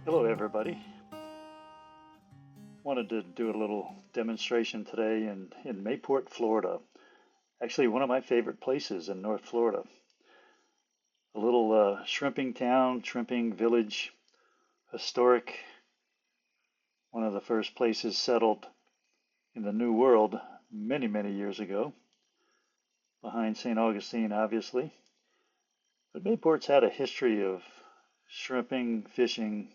Hello everybody. Wanted to do a little demonstration today in Mayport, Florida. Actually one of my favorite places in North Florida. A little shrimping town, shrimping village, historic, one of the first places settled in the New World many, many years ago, behind St. Augustine obviously. But Mayport's had a history of shrimping, fishing,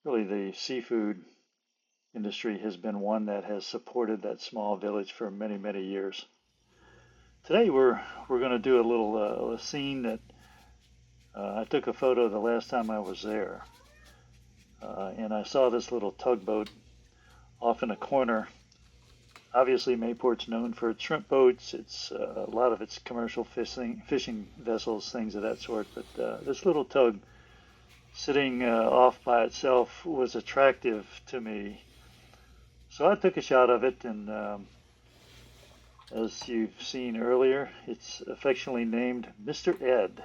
really the seafood industry has been one that has supported that small village for many, many years. Today we're going to do a little a scene that I took a photo the last time I was there, and I saw this little tugboat off in a corner. Obviously, Mayport's known for its shrimp boats. It's a lot of its commercial fishing vessels, things of that sort. But this little tug sitting off by itself was attractive to me, so I took a shot of it, and as you've seen earlier, it's affectionately named Mr. Ed.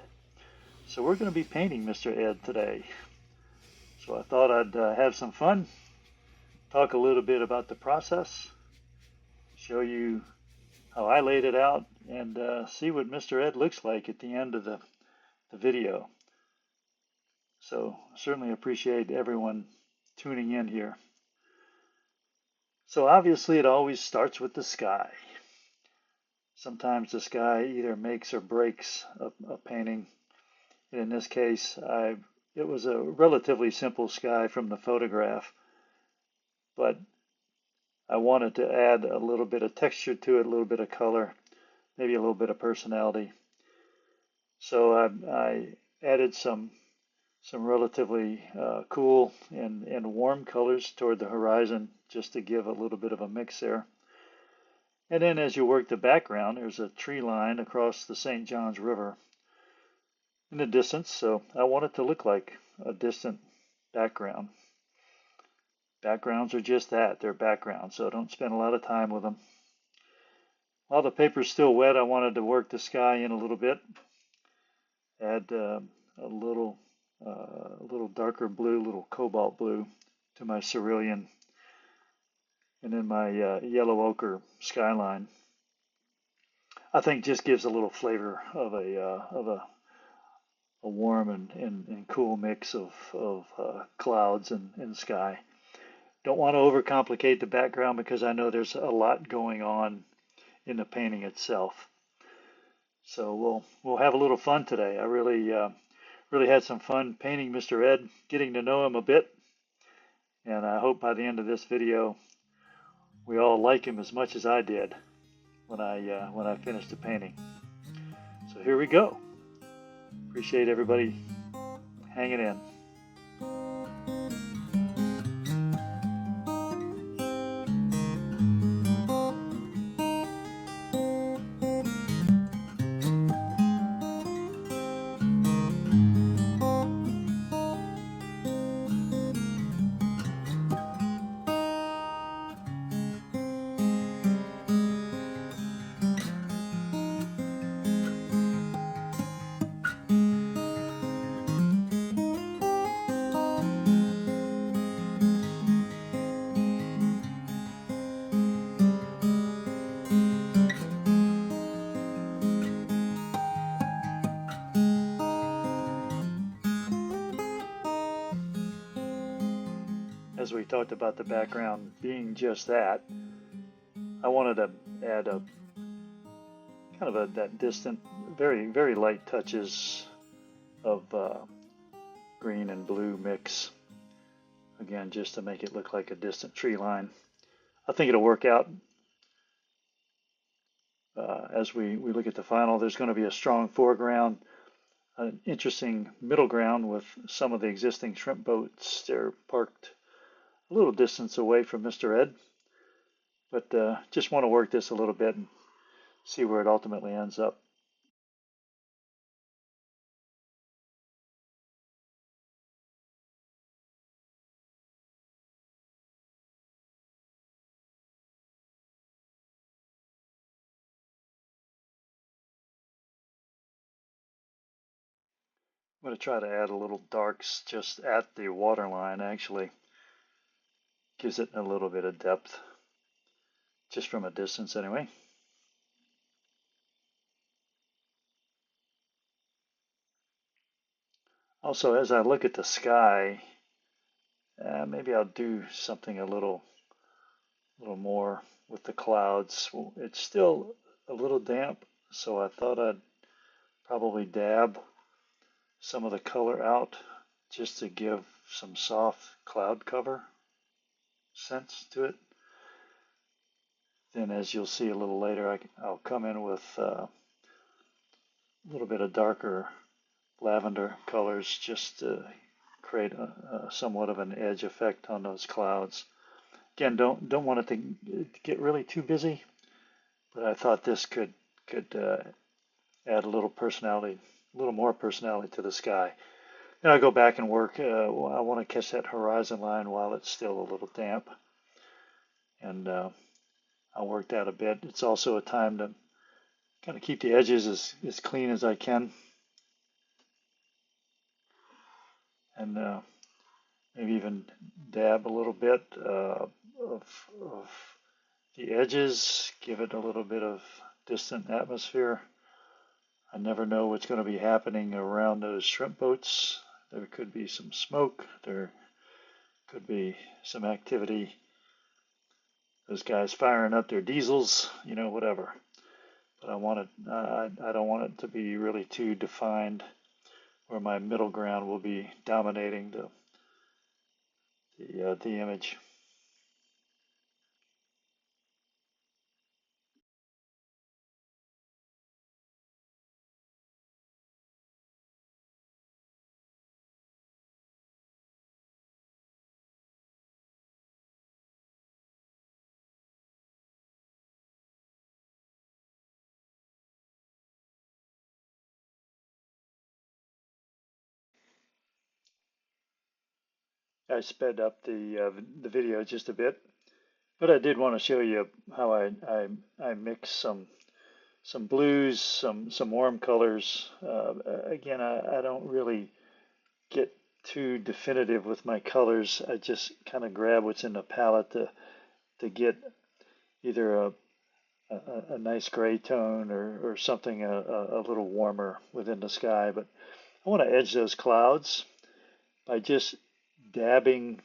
So we're going to be painting Mr. Ed today. So I thought I'd have some fun, talk a little bit about the process, show you how I laid it out, and see what Mr. Ed looks like at the end of the video. So certainly appreciate everyone tuning in here. So obviously it always starts with the sky. Sometimes the sky either makes or breaks a painting. And in this case, it was a relatively simple sky from the photograph, but I wanted to add a little bit of texture to it, a little bit of color, maybe a little bit of personality. So I added some relatively cool and warm colors toward the horizon just to give a little bit of a mix there. And then as you work the background, there's a tree line across the St. Johns River in the distance, so I want it to look like a distant background. Backgrounds are just that, they're backgrounds, so don't spend a lot of time with them. While the paper's still wet, I wanted to work the sky in a little bit. Add a little darker blue, a little cobalt blue to my cerulean, and then my yellow ochre skyline. I think just gives a little flavor of a warm and cool mix of clouds and sky. Don't want to overcomplicate the background because I know there's a lot going on in the painting itself. So we'll have a little fun today. I really had some fun painting Mr. Ed, getting to know him a bit, and I hope by the end of this video we all like him as much as I did when I finished the painting. So here we go. Appreciate everybody hanging in. As we talked about the background being just that, I wanted to add a kind of that distant, very, very light touches of green and blue mix. Again, just to make it look like a distant tree line. I think it'll work out. As we look at the final, there's going to be a strong foreground, an interesting middle ground with some of the existing shrimp boats. They're parked a little distance away from Mr. Ed, but just want to work this a little bit and see where it ultimately ends up. I'm going to try to add a little darks just at the waterline. Actually gives it a little bit of depth, just from a distance anyway. Also, as I look at the sky, maybe I'll do something a little more with the clouds. Well, it's still a little damp, so I thought I'd probably dab some of the color out just to give some soft cloud cover sense to it. Then, as you'll see a little later, I'll come in with a little bit of darker lavender colors just to create somewhat of an edge effect on those clouds. Again, don't want it to get really too busy, but I thought this could add a little personality, a little more personality to the sky. Then I go back and work. I want to catch that horizon line while it's still a little damp, and I'll work that a bit. It's also a time to kind of keep the edges as clean as I can, and maybe even dab a little bit of the edges, give it a little bit of distant atmosphere. I never know what's going to be happening around those shrimp boats. There could be some smoke, there could be some activity, those guys firing up their diesels, whatever. But I don't want it to be really too defined where my middle ground will be dominating the image. I sped up the video just a bit, but I did want to show you how I mix some blues, some warm colors. Again, I don't really get too definitive with my colors. I just kind of grab what's in the palette to get either a nice gray tone or something a little warmer within the sky. But I want to edge those clouds by just dabbing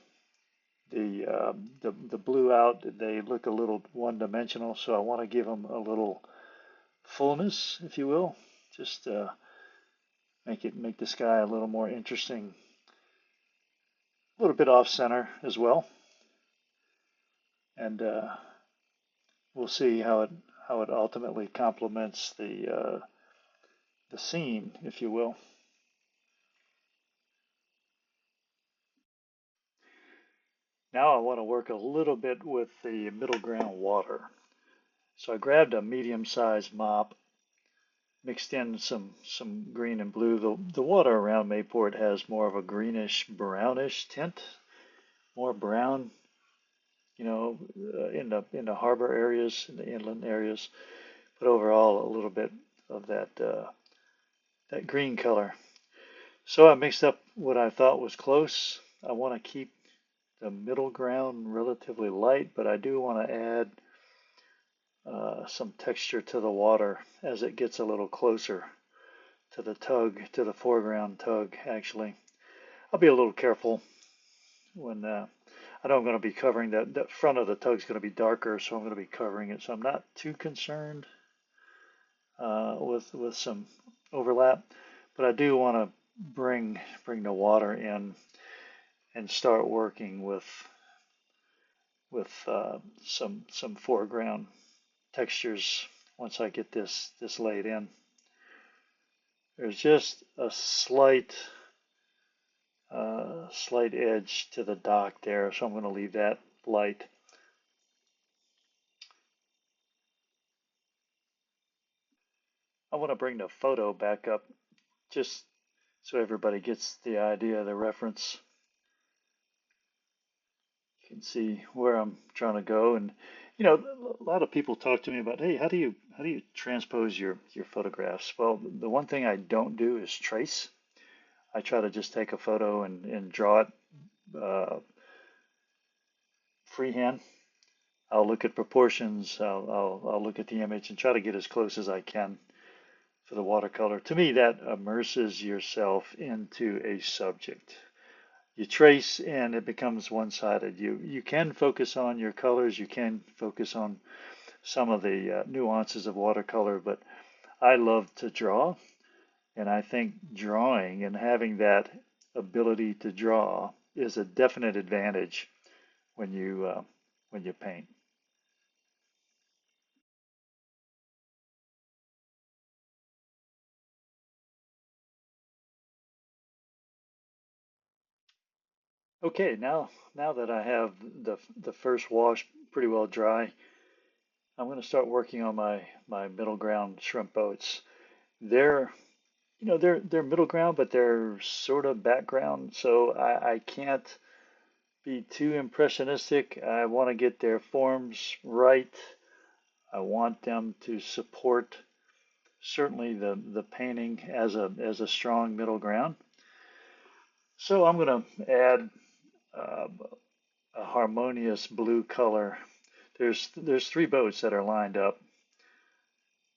the blue out. They look a little one-dimensional, so I want to give them a little fullness, if you will. Just make the sky a little more interesting, a little bit off center as well, and we'll see how it ultimately complements the scene, if you will. Now I want to work a little bit with the middle ground water. So I grabbed a medium-sized mop, mixed in some green and blue. The water around Mayport has more of a greenish brownish tint, more brown, in the harbor areas, in the inland areas, but overall a little bit of that green color. So I mixed up what I thought was close. I want to keep the middle ground relatively light, but I do want to add some texture to the water as it gets a little closer to the tug, to the foreground tug, actually. I'll be a little careful when I know I'm going to be covering that front of the tug's going to be darker, so I'm going to be covering it. So I'm not too concerned with some overlap, but I do want to bring the water in and start working with some foreground textures once I get this laid in. There's just a slight edge to the dock there, so I'm going to leave that light. I want to bring the photo back up just so everybody gets the idea, the reference. You can see where I'm trying to go, and a lot of people talk to me about, hey, how do you transpose your photographs? Well, the one thing I don't do is trace. I try to just take a photo and draw it freehand. I'll look at proportions, I'll look at the image and try to get as close as I can for the watercolor. To me, that immerses yourself into a subject. You trace and it becomes one-sided. You can focus on your colors, you can focus on some of the nuances of watercolor, but I love to draw, and I think drawing and having that ability to draw is a definite advantage when you paint. Okay, now that I have the first wash pretty well dry, I'm going to start working on my middle ground shrimp boats. They're they're middle ground, but they're sort of background, so I can't be too impressionistic. I want to get their forms right. I want them to support certainly the painting as a strong middle ground. So I'm going to add uh, a harmonious blue color. There's three boats that are lined up,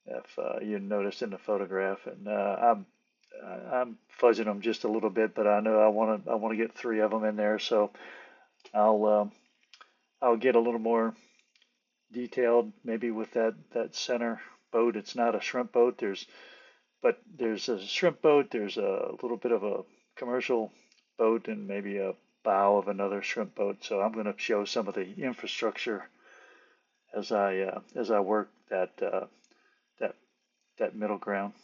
if you noticed in the photograph, and I'm fudging them just a little bit, but I know I want to get three of them in there, so I'll I'll get a little more detailed, maybe with that center boat. It's not a shrimp boat. There's a shrimp boat. There's a little bit of a commercial boat and maybe a bow of another shrimp boat. So I'm going to show some of the infrastructure as I work that that middle ground.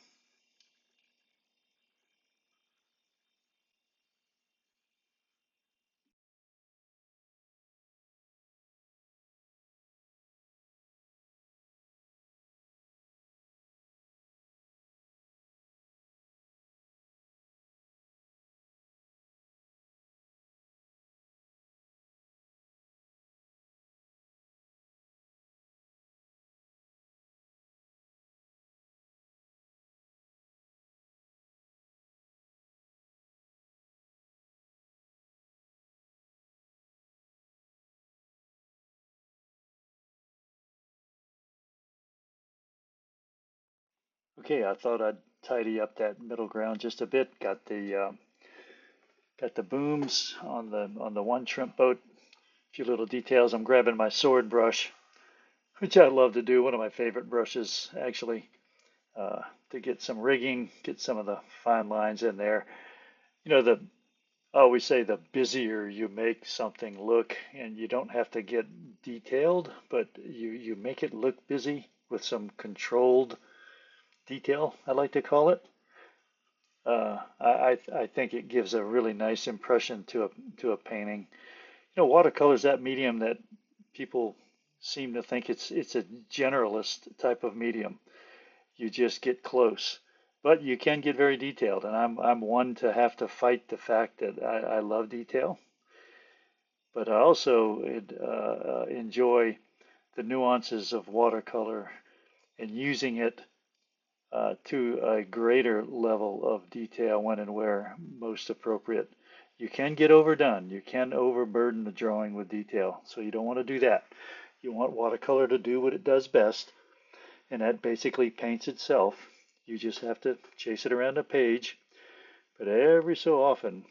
Okay, I thought I'd tidy up that middle ground just a bit. Got the booms on the one shrimp boat. A few little details. I'm grabbing my sword brush, which I love to do. One of my favorite brushes, actually, to get some rigging, get some of the fine lines in there. You know, I always say the busier you make something look, and you don't have to get detailed, but you make it look busy with some controlled detail, I like to call it. I think it gives a really nice impression to a painting. Watercolor is that medium that people seem to think it's a generalist type of medium. You just get close, but you can get very detailed, and I'm one to have to fight the fact that I love detail, but I also enjoy the nuances of watercolor and using it to a greater level of detail when and where most appropriate. You can get overdone. You can overburden the drawing with detail. So you don't want to do that. You want watercolor to do what it does best, and that basically paints itself. You just have to chase it around a page. But every so often,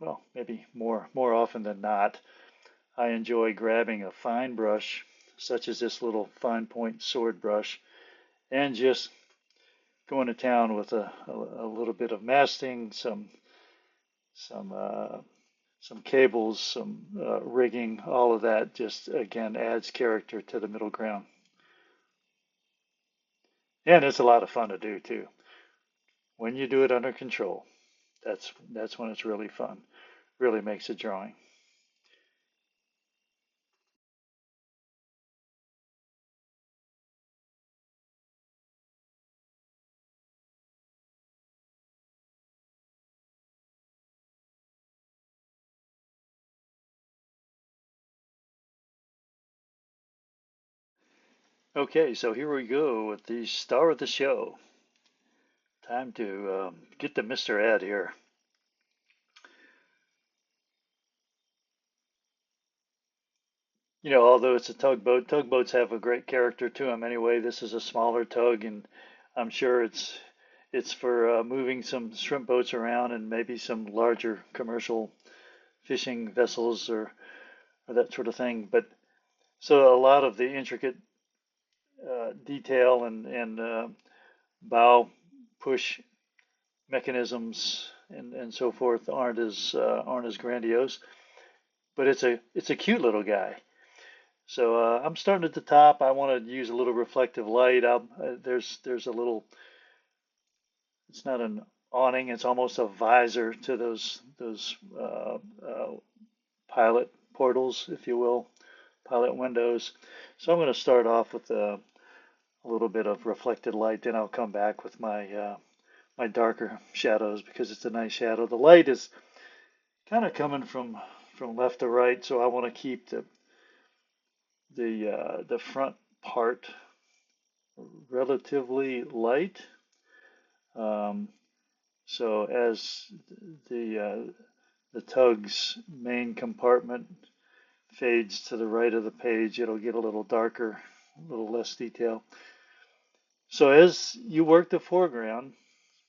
well, maybe more often than not, I enjoy grabbing a fine brush, such as this little fine point sword brush, and just going to town with a little bit of masting, some some cables, some rigging, all of that just again adds character to the middle ground. And it's a lot of fun to do too. When you do it under control, that's when it's really fun. Really makes a drawing. Okay, so here we go with the star of the show. Time to get the Mr. Ed here. although it's a tugboat, tugboats have a great character to them anyway. This is a smaller tug, and I'm sure it's for moving some shrimp boats around and maybe some larger commercial fishing vessels or that sort of thing. But so a lot of the intricate detail and bow push mechanisms and so forth aren't as grandiose. But it's a cute little guy. So I'm starting at the top. I want to use a little reflective light. There's a little. It's not an awning. It's almost a visor to those pilot portals, if you will, pilot windows. So I'm going to start off with a little bit of reflected light. Then I'll come back with my darker shadows because it's a nice shadow. The light is kind of coming from left to right, so I want to keep the front part relatively light. Um, so as the tug's main compartment fades to the right of the page, it'll get a little darker, a little less detail. So as you work the foreground,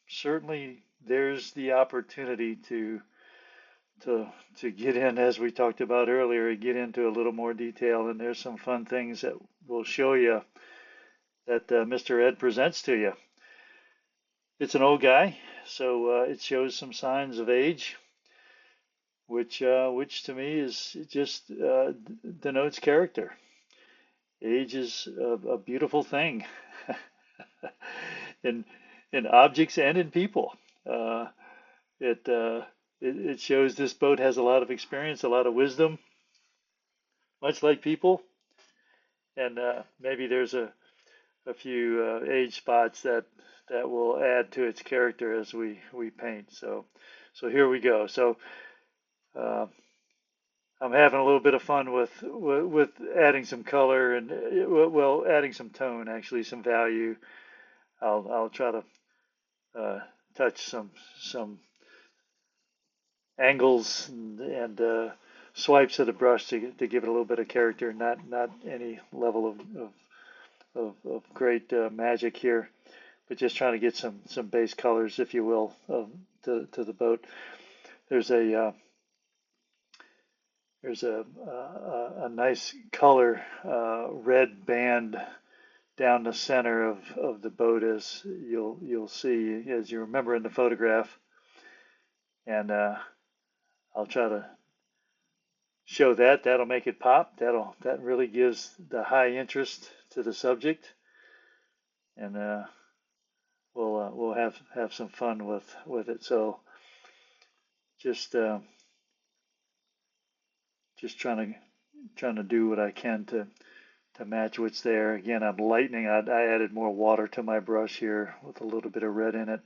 certainly there's the opportunity to to get in, as we talked about earlier, get into a little more detail, and there's some fun things that will show you that Mr. Ed presents to you. It's an old guy, so it shows some signs of age, which to me is just denotes character. Age is a beautiful thing in in objects and in people. Uh, it, uh, it shows this boat has a lot of experience, a lot of wisdom, much like people, and maybe there's a few age spots that will add to its character as we paint. So here we go. So uh, I'm having a little bit of fun with adding some color and well, adding some tone, actually, some value. I'll try to uh, touch some angles and swipes of the brush to give it a little bit of character, not any level of great magic here, but just trying to get some base colors, if you will, to the boat. There's a there's a nice color red band down the center of the boat, as you'll see as you remember in the photograph, and I'll try to show that. That'll make it pop. That really gives the high interest to the subject, and we'll have some fun with it. So just just trying to do what I can to match what's there. Again, I'm lightening. I added more water to my brush here with a little bit of red in it,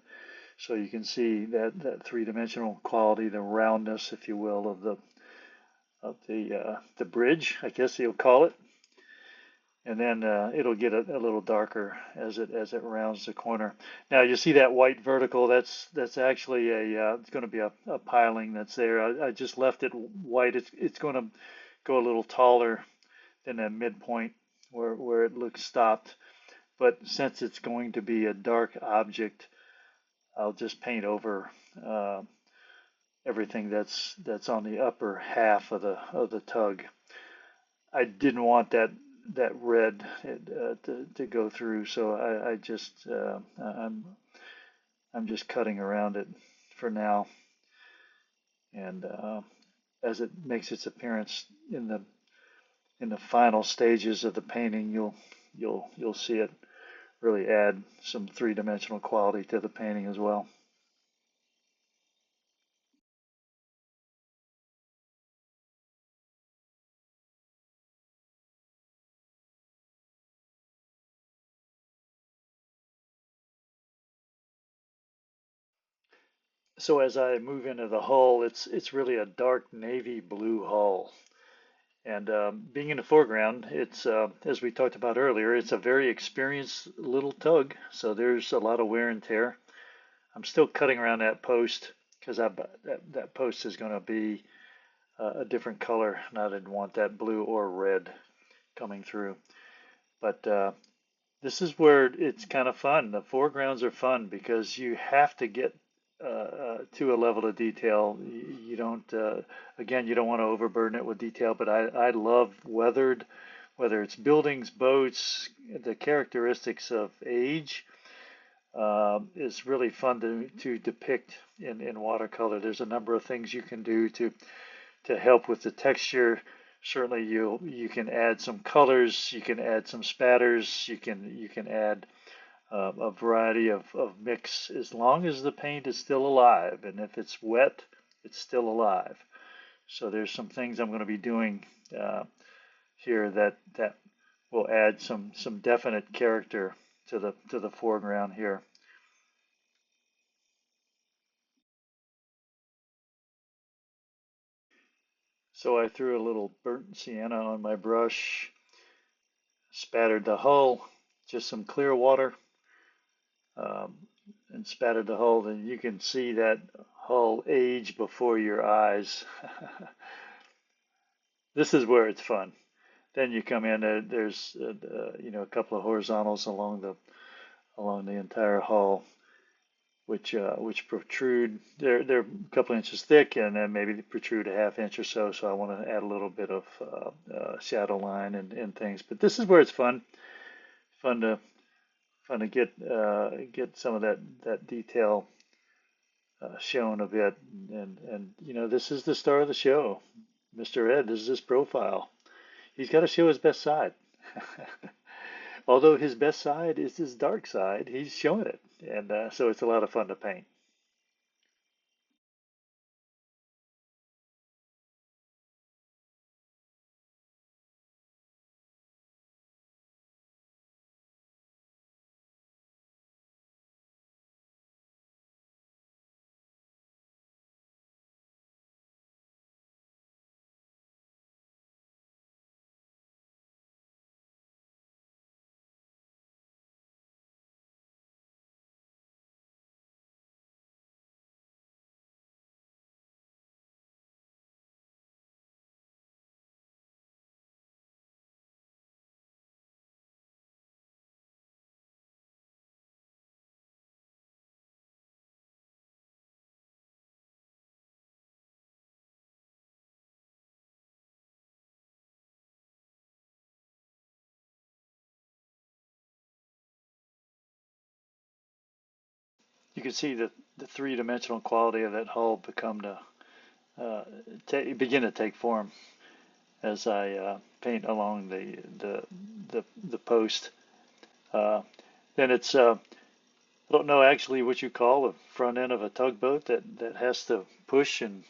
so you can see that three-dimensional quality, the roundness, if you will, of the bridge, I guess you'll call it. And then it'll get a little darker as it rounds the corner. Now you see that white vertical. That's actually it's going to be a piling that's there. I just left it white. It's going to go a little taller than that midpoint where it looks stopped. But since it's going to be a dark object, I'll just paint over everything that's on the upper half of the tug. I didn't want that red to go through, so I just I'm just cutting around it for now, and as it makes its appearance in the final stages of the painting, you'll see it really add some three-dimensional quality to the painting as well. So as I move into the hull, it's really a dark navy blue hull. And being in the foreground, it's as we talked about earlier, it's a very experienced little tug, so there's a lot of wear and tear. I'm still cutting around that post because that post is going to be a different color, and I didn't want that blue or red coming through. But this is where it's kind of fun. The foregrounds are fun because you have to get to a level of detail. You don't, again, you don't want to overburden it with detail, but I love weathered, whether it's buildings, boats, the characteristics of age is really fun to depict in watercolor. There's a number of things you can do to help with the texture. Certainly you can add some colors, you can add some spatters, you can add a variety of mix as long as the paint is still alive, and if it's wet, it's still alive. So there's some things I'm going to be doing here that will add some definite character to the foreground here. So I threw a little burnt sienna on my brush, spattered the hull, just some clear water, um, and spattered the hull. And you can see that hull age before your eyes. This is where it's fun. Then you come in. There's a couple of horizontals along the entire hull, which protrude. They're a couple inches thick, and then maybe they protrude a half inch or so. So I want to add a little bit of shadow line and things. But this is where it's fun to fun to get some of that detail shown a bit. And this is the star of the show, Mr. Ed. This is his profile. He's got to show his best side. Although his best side is his dark side, he's showing it, and so it's a lot of fun to paint. You can see the three-dimensional quality of that hull uh, begin to take form as I paint along the post. Uh, then it's I don't know actually what you call the front end of a tugboat that has to push and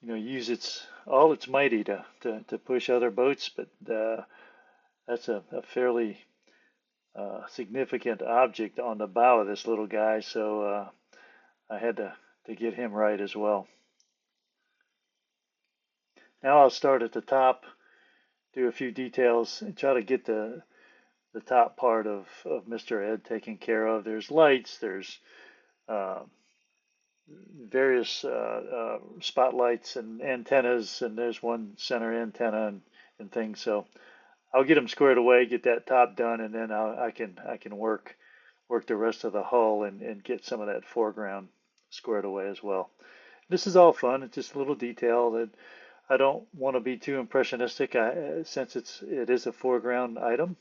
use its all its mighty to push other boats, but that's a fairly significant object on the bow of this little guy, so I had to get him right as well. Now I'll start at the top, do a few details, and try to get the top part of Mr. Ed taken care of. There's lights, there's uh, various spotlights and antennas, and there's one center antenna and things. So I'll get them squared away, get that top done, and then I can work the rest of the hull and get some of that foreground squared away as well. This is all fun. It's just a little detail that I don't want to be too impressionistic. Since it is a foreground item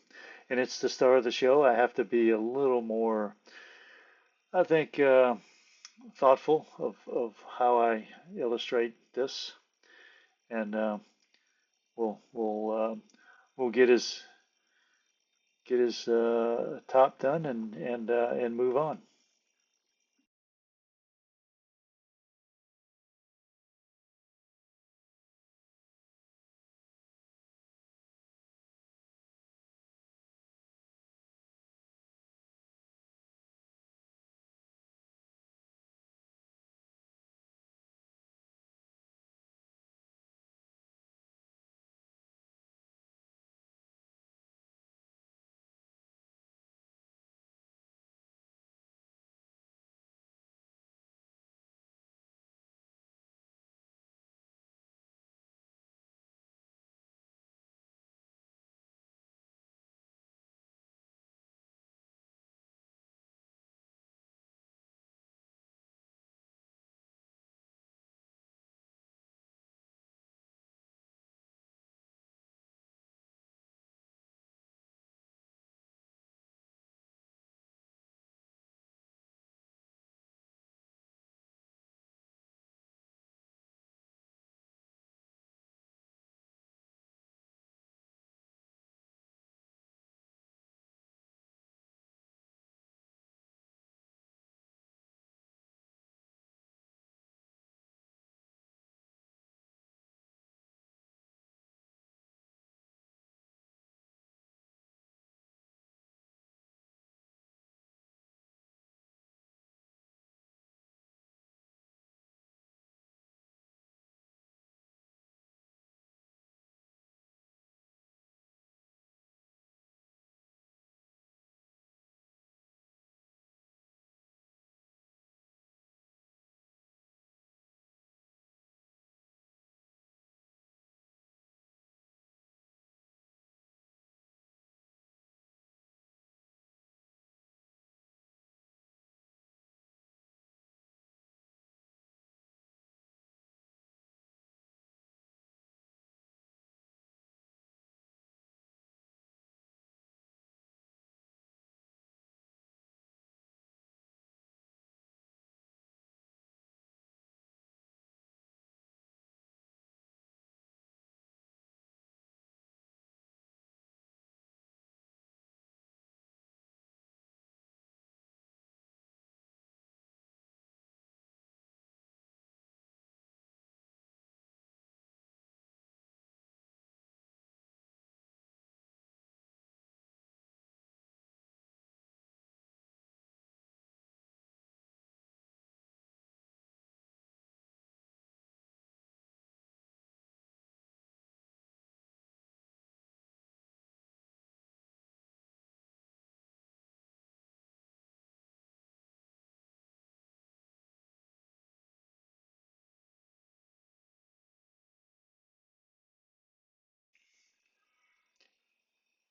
and it's the star of the show, I have to be a little more, I think, thoughtful of how I illustrate this, and we'll get his top done and move on.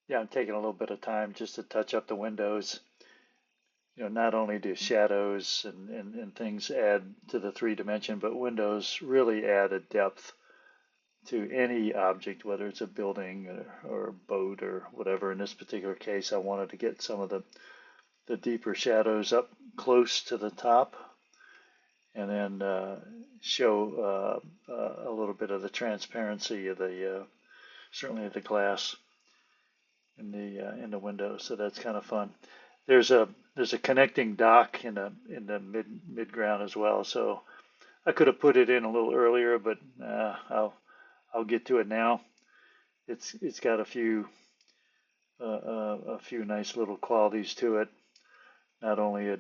yeah, I'm taking a little bit of time just to touch up the windows. Not only do shadows and things add to the three dimension, but windows really add a depth to any object, whether it's a building or a boat or whatever. In this particular case, I wanted to get some of the deeper shadows up close to the top, and then show a little bit of the transparency of the certainly the glass in the window. So that's kind of fun. There's a connecting dock in the mid ground as well. So I could have put it in a little earlier, but I'll get to it now. It's got a few nice little qualities to it. Not only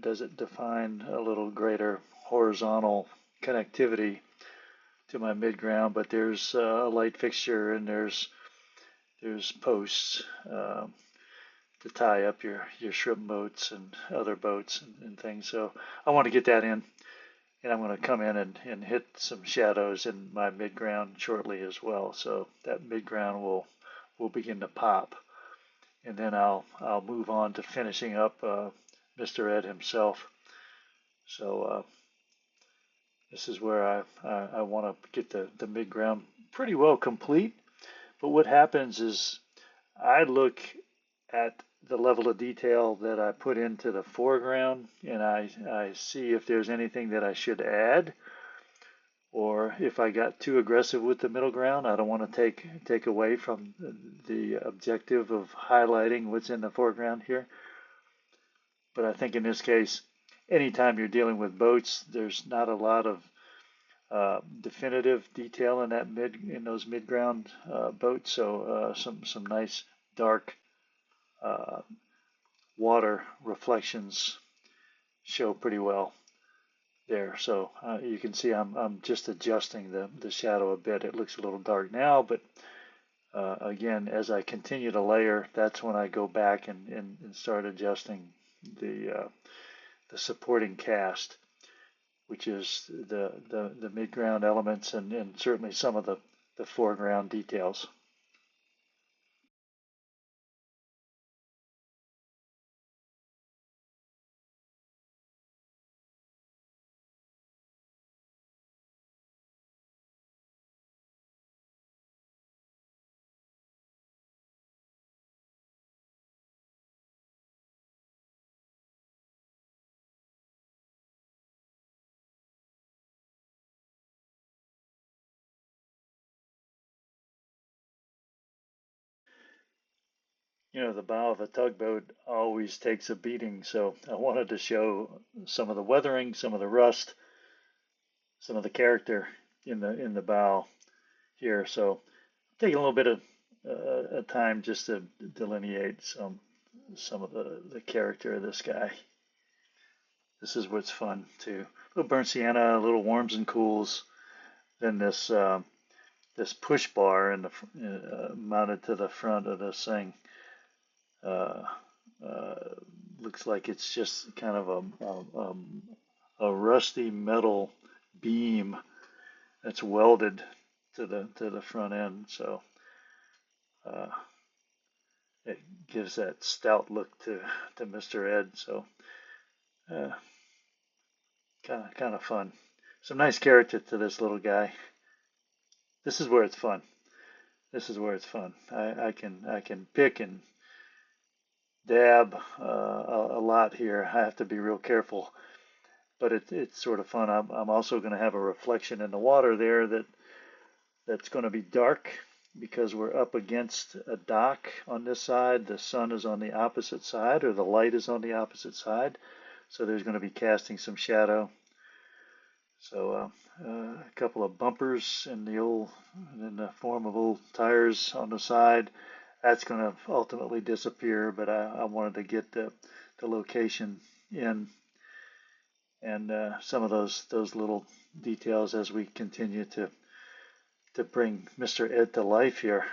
does it define a little greater horizontal connectivity to my midground, but there's a light fixture and there's posts to tie up your shrimp boats and other boats and things. So I want to get that in, and I'm going to come in and hit some shadows in my midground shortly as well. So that midground will begin to pop, and then I'll move on to finishing up Mr. Ed himself. So this is where I want to get the midground pretty well complete. But what happens is I look at the level of detail that I put into the foreground, and I see if there's anything that I should add, or if I got too aggressive with the middle ground. I don't want to take away from the objective of highlighting what's in the foreground here. But I think in this case, anytime you're dealing with boats, there's not a lot of definitive detail in those midground boats. So some nice dark uh, water reflections show pretty well there. So you can see I'm just adjusting the shadow a bit. It looks a little dark now, but again, as I continue to layer, that's when I go back and start adjusting the supporting cast, which is the midground elements and certainly some of the foreground details. The bow of a tugboat always takes a beating, so I wanted to show some of the weathering, some of the rust, some of the character in the bow here. So taking a little bit of time just to delineate some of the character of this guy. This is what's fun too. A little burnt sienna, a little warms and cools. Then this push bar mounted to the front of this thing. Uh, uh, Looks like it's just kind of a rusty metal beam that's welded to the front end. So uh, it gives that stout look to Mr. Ed. So uh, kind of fun. Some nice character to this little guy. This is where it's fun. This is where it's fun. I can pick and dab a lot here. I have to be real careful, but it's sort of fun. I'm also going to have a reflection in the water there that's going to be dark because we're up against a dock on this side. The sun is on the opposite side, or the light is on the opposite side. So there's going to be casting some shadow. So a couple of bumpers in the form of old tires on the side. That's going to ultimately disappear, but I wanted to get the location in, and some of those little details as we continue to bring Mr. Ed to life here.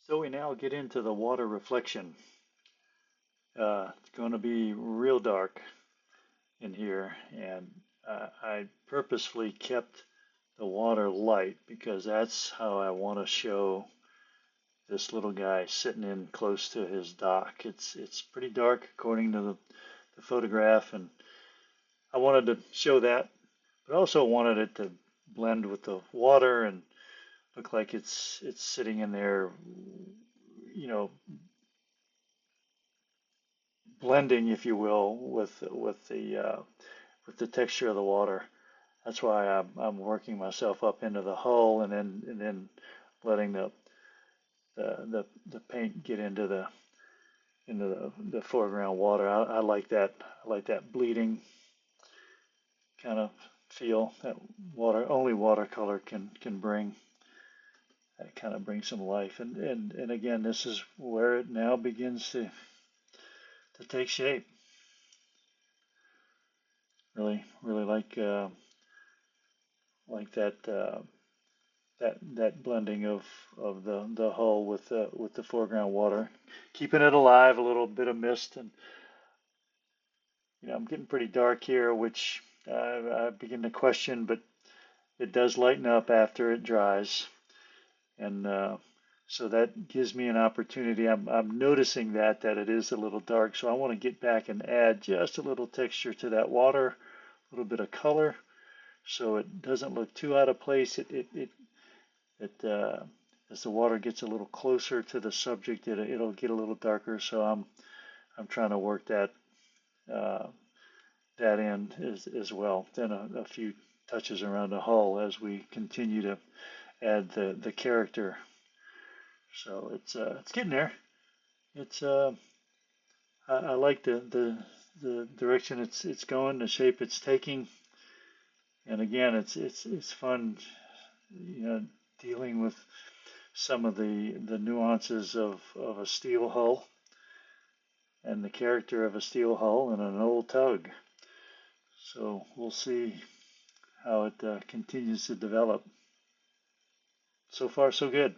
So we now get into the water reflection. It's going to be real dark in here, and I purposefully kept the water light because that's how I want to show this little guy sitting in close to his dock. It's pretty dark according to the photograph, and I wanted to show that, but also wanted it to blend with the water and look like it's sitting in there, you know, blending, if you will, with the texture of the water. That's why I'm working myself up into the hull and then letting the paint get into the foreground water. I like that. I like that bleeding kind of feel that water only watercolor can bring. That kind of brings some life. And again, this is where it now begins to take shape. Really like that blending of the hull with the foreground water, keeping it alive. A little bit of mist, and I'm getting pretty dark here, which I begin to question, but it does lighten up after it dries, and so that gives me an opportunity. I'm noticing that it is a little dark, so I want to get back and add just a little texture to that water, a little bit of color, so it doesn't look too out of place. As the water gets a little closer to the subject, it'll get a little darker. So I'm trying to work uh, that in as well. Then a few touches around the hull as we continue to add the character. So it's getting there. It's I like the direction it's going, the shape it's taking, and again it's fun, dealing with some of the nuances of a steel hull and the character of a steel hull in an old tug. So we'll see how it continues to develop. So far, so good.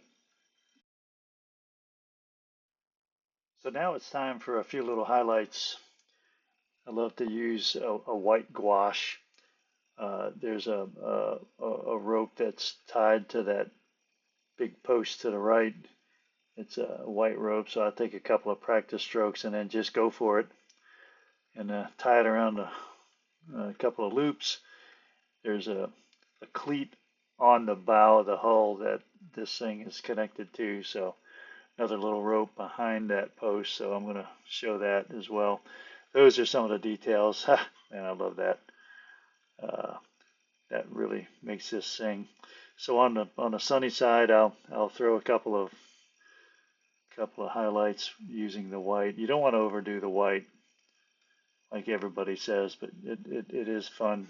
So now it's time for a few little highlights. I love to use a white gouache. There's a rope that's tied to that big post to the right. It's a white rope, so I take a couple of practice strokes and then just go for it and tie it around a couple of loops. There's a cleat on the bow of the hull that this thing is connected to, so another little rope behind that post, so I'm going to show that as well. Those are some of the details. Man, I love that. Uh, that really makes this sing. So on the sunny side, I'll throw a couple of highlights using the white. You don't want to overdo the white, like everybody says, but it is fun.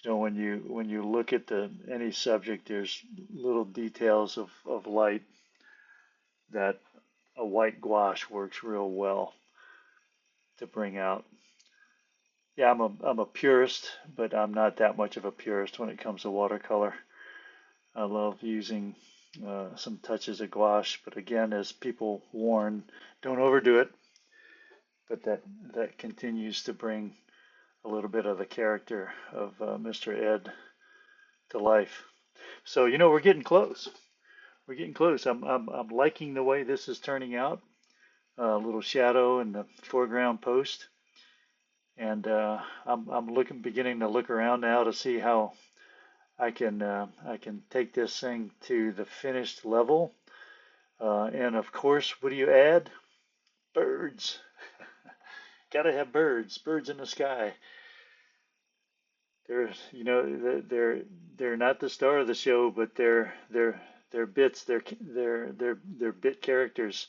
When you look at any subject, there's little details of light that a white gouache works real well to bring out. Yeah, I'm a purist, but I'm not that much of a purist when it comes to watercolor. I love using some touches of gouache, but again, as people warn, don't overdo it. But that continues to bring a little bit of the character of Mr. Ed to life. So we're getting close. We're getting close. I'm liking the way this is turning out. A little shadow in the foreground post, and I'm beginning to look around now to see how I can take this thing to the finished level. And of course, what do you add? Birds. Gotta have birds in the sky. They're not the star of the show, but they're bits. They're bit characters,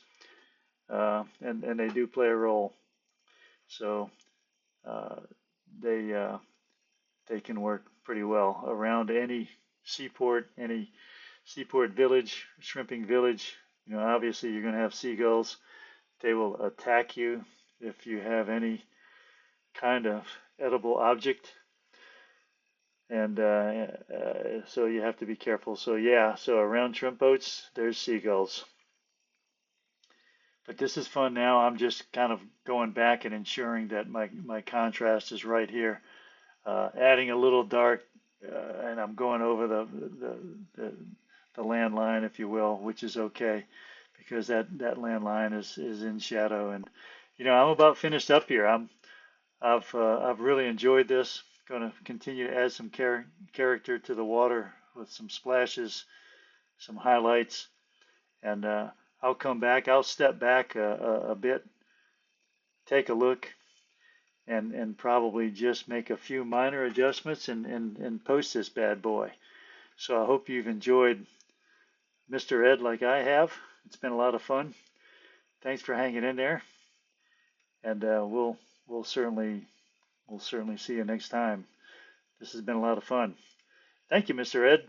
and they do play a role. So uh, they uh, they can work pretty well around any seaport village, shrimping village. Obviously you're going to have seagulls. They will attack you if you have any kind of edible object, and so you have to be careful. So yeah, so around shrimp boats, there's seagulls. But this is fun now. I'm just kind of going back and ensuring that my contrast is right here. Adding a little dark, and I'm going over the, the land line, if you will, which is okay because that land line is in shadow. And I'm about finished up here. I've really enjoyed this. Going to continue to add some character to the water with some splashes, some highlights, and I'll come back. I'll step back a bit, take a look, and probably just make a few minor adjustments and post this bad boy. So I hope you've enjoyed Mr. Ed like I have. It's been a lot of fun. Thanks for hanging in there, and we'll certainly see you next time. This has been a lot of fun. Thank you, Mr. Ed.